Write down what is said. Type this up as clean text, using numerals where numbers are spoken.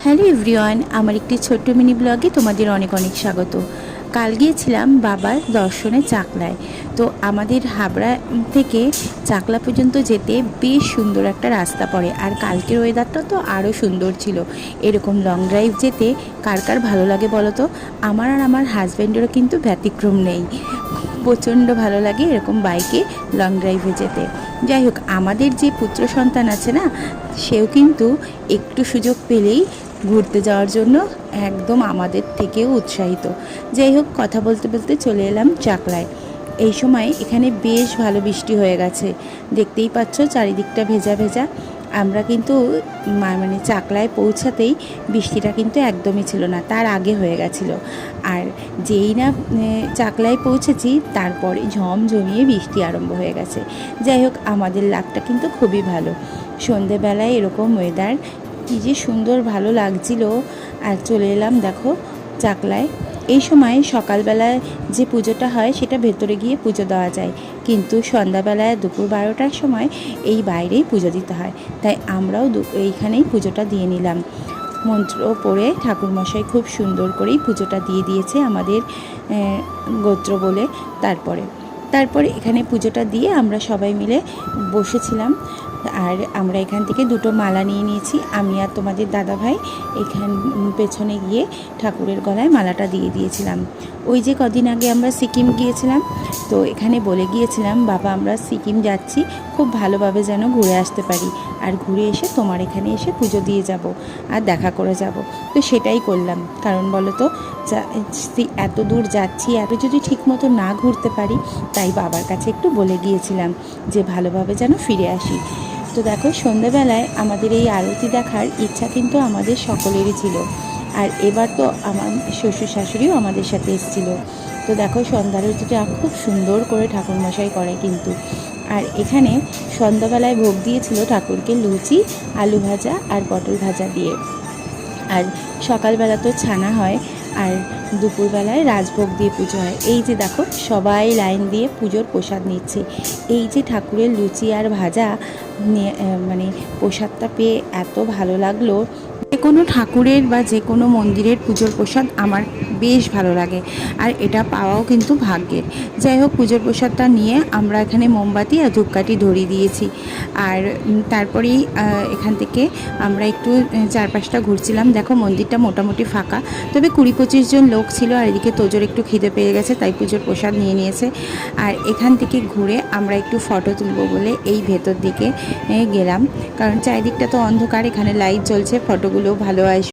Hello everyone, আমার একটি ছোট্ট মিনি ব্লগে তোমাদের অনেক অনেক স্বাগত। কাল গিয়েছিলাম বাবার দর্শনে চাকলায়। তো আমাদের হাবড়া থেকে চাকলা পর্যন্ত যেতে বেশ সুন্দর একটা রাস্তা পড়ে, আর কালকের ওয়েদারটা তো আরও সুন্দর ছিল। এরকম লং ড্রাইভ যেতে কার কার ভালো লাগে বলো তো? আমার আর আমার হাজব্যান্ডেরও কিন্তু ব্যতিক্রম নেই। প্রচণ্ড ভালো লাগে এরকম বাইকে লং ড্রাইভে যেতে। যাই হোক, আমাদের যে পুত্র সন্তান আছে না, সেও কিন্তু একটু সুযোগ পেলেই ঘুরতে যাওয়ার জন্য একদম আমাদের থেকেও উৎসাহিত। যাই হোক, কথা বলতে বলতে চলে এলাম চাকলায়। এই সময় এখানে বেশ ভালো বৃষ্টি হয়ে গেছে, দেখতেই পাচ্ছ চারিদিকটা ভেজা ভেজা। আমরা কিন্তু মানে চাকলায় পৌঁছাতেই বৃষ্টিটা কিন্তু একদমই ছিল না, তার আগে হয়ে গেছিলো। আর যেই না চাকলায় পৌঁছেছি তারপরে ঝমঝমিয়ে বৃষ্টি আরম্ভ হয়ে গেছে। যাই হোক, আমাদের লাকটা কিন্তু খুবই ভালো। সন্ধেবেলায় এরকম ওয়েদার, কী যে সুন্দর ভালো লাগছিল। আর চলে এলাম দেখো চাকলায়। এই সময় সকালবেলায় যে পুজোটা হয় সেটা ভেতরে গিয়ে পুজো দেওয়া যায়, কিন্তু সন্ধ্যাবেলায় দুপুর 12টার সময় এই বাইরেই পুজো দিতে হয়। তাই আমরাও এইখানেই পুজোটা দিয়ে নিলাম। মন্ত্র পড়ে ঠাকুরমশাই খুব সুন্দর করেই পুজোটা দিয়ে দিয়েছে আমাদের গোত্র বলে। তারপরে এখানে পুজোটা দিয়ে আমরা সবাই মিলে বসেছিলাম। আর আমরা এখান থেকে দুটো মালা নিয়ে নিয়েছি, আমি আর তোমাদের দাদাভাই। এখান পেছনে গিয়ে ঠাকুরের গলায় মালাটা দিয়ে দিয়েছিলাম। ওই যে কদিন আগে আমরা সিকিম গিয়েছিলাম, তো এখানে বলে গিয়েছিলাম বাবা আমরা সিকিম যাচ্ছি, খুব ভালোভাবে যেন ঘুরে আসতে পারি, আর ঘুরে এসে তোমার এখানে এসে পুজো দিয়ে যাব আর দেখা করে যাব। তো সেটাই করলাম, কারণ বলো তো এত দূর যাচ্ছি, এত যদি ঠিকমতো না ঘুরতে পারি, তাই বাবার কাছে একটু বলে গিয়েছিলাম যে ভালোভাবে যেন ফিরে আসি। তো দেখো, সন্ধ্যাবেলায় আমাদের এই আরতি দেখার ইচ্ছা কিন্তু আমাদের সকলেরই ছিল। আর এবার তো আমার শ্বশুর শাশুড়িও আমাদের সাথে এসেছিল। তো দেখো, সন্ধ্যা আরতিটা খুব সুন্দর করে ঠাকুরমশাই করে কিন্তু। আর এখানে সন্ধ্যাবেলায় ভোগ দিয়েছিল ঠাকুরকে লুচি, আলু ভাজা আর পটল ভাজা দিয়ে। আর সকালবেলা তো ছানা হয়, আর দুপুরবেলায় রাজভোগ দিয়ে পুজো হয়। এই যে দেখো, সবাই লাইন দিয়ে পুজোর প্রসাদ নিচ্ছে। এই যে ঠাকুরের লুচি আর ভাজা মানে প্রসাদটা পেয়ে এত ভালো লাগলো। যে কোনো ঠাকুরের বা যে কোনো মন্দিরের পুজোর প্রসাদ আমার বেশ ভালো লাগে, আর এটা পাওয়াও কিন্তু ভাগ্যের। যাই হোক, পুজোর প্রসাদটা নিয়ে আমরা এখানে মোমবাতি আর ধূপকাঠি ধরিয়ে দিয়েছি। আর তারপরেই এখান থেকে আমরা একটু চারপাশটা ঘুরছিলাম। দেখো, মন্দিরটা মোটামুটি ফাঁকা, তবে 20-25 জন লোক ছিল। আর এদিকে তোজোর একটু খিদে পেয়ে গেছে, তাই পুজোর প্রসাদ নিয়ে নিয়েছে। আর এখান থেকে ঘুরে আমরা একটু ফটো তুলবো বলে এই ভেতর দিকে গেলাম, কারণ চারিদিকটা তো অন্ধকার, এখানে লাইট জ্বলছে, ফটোগুলোও ভালো আসবে।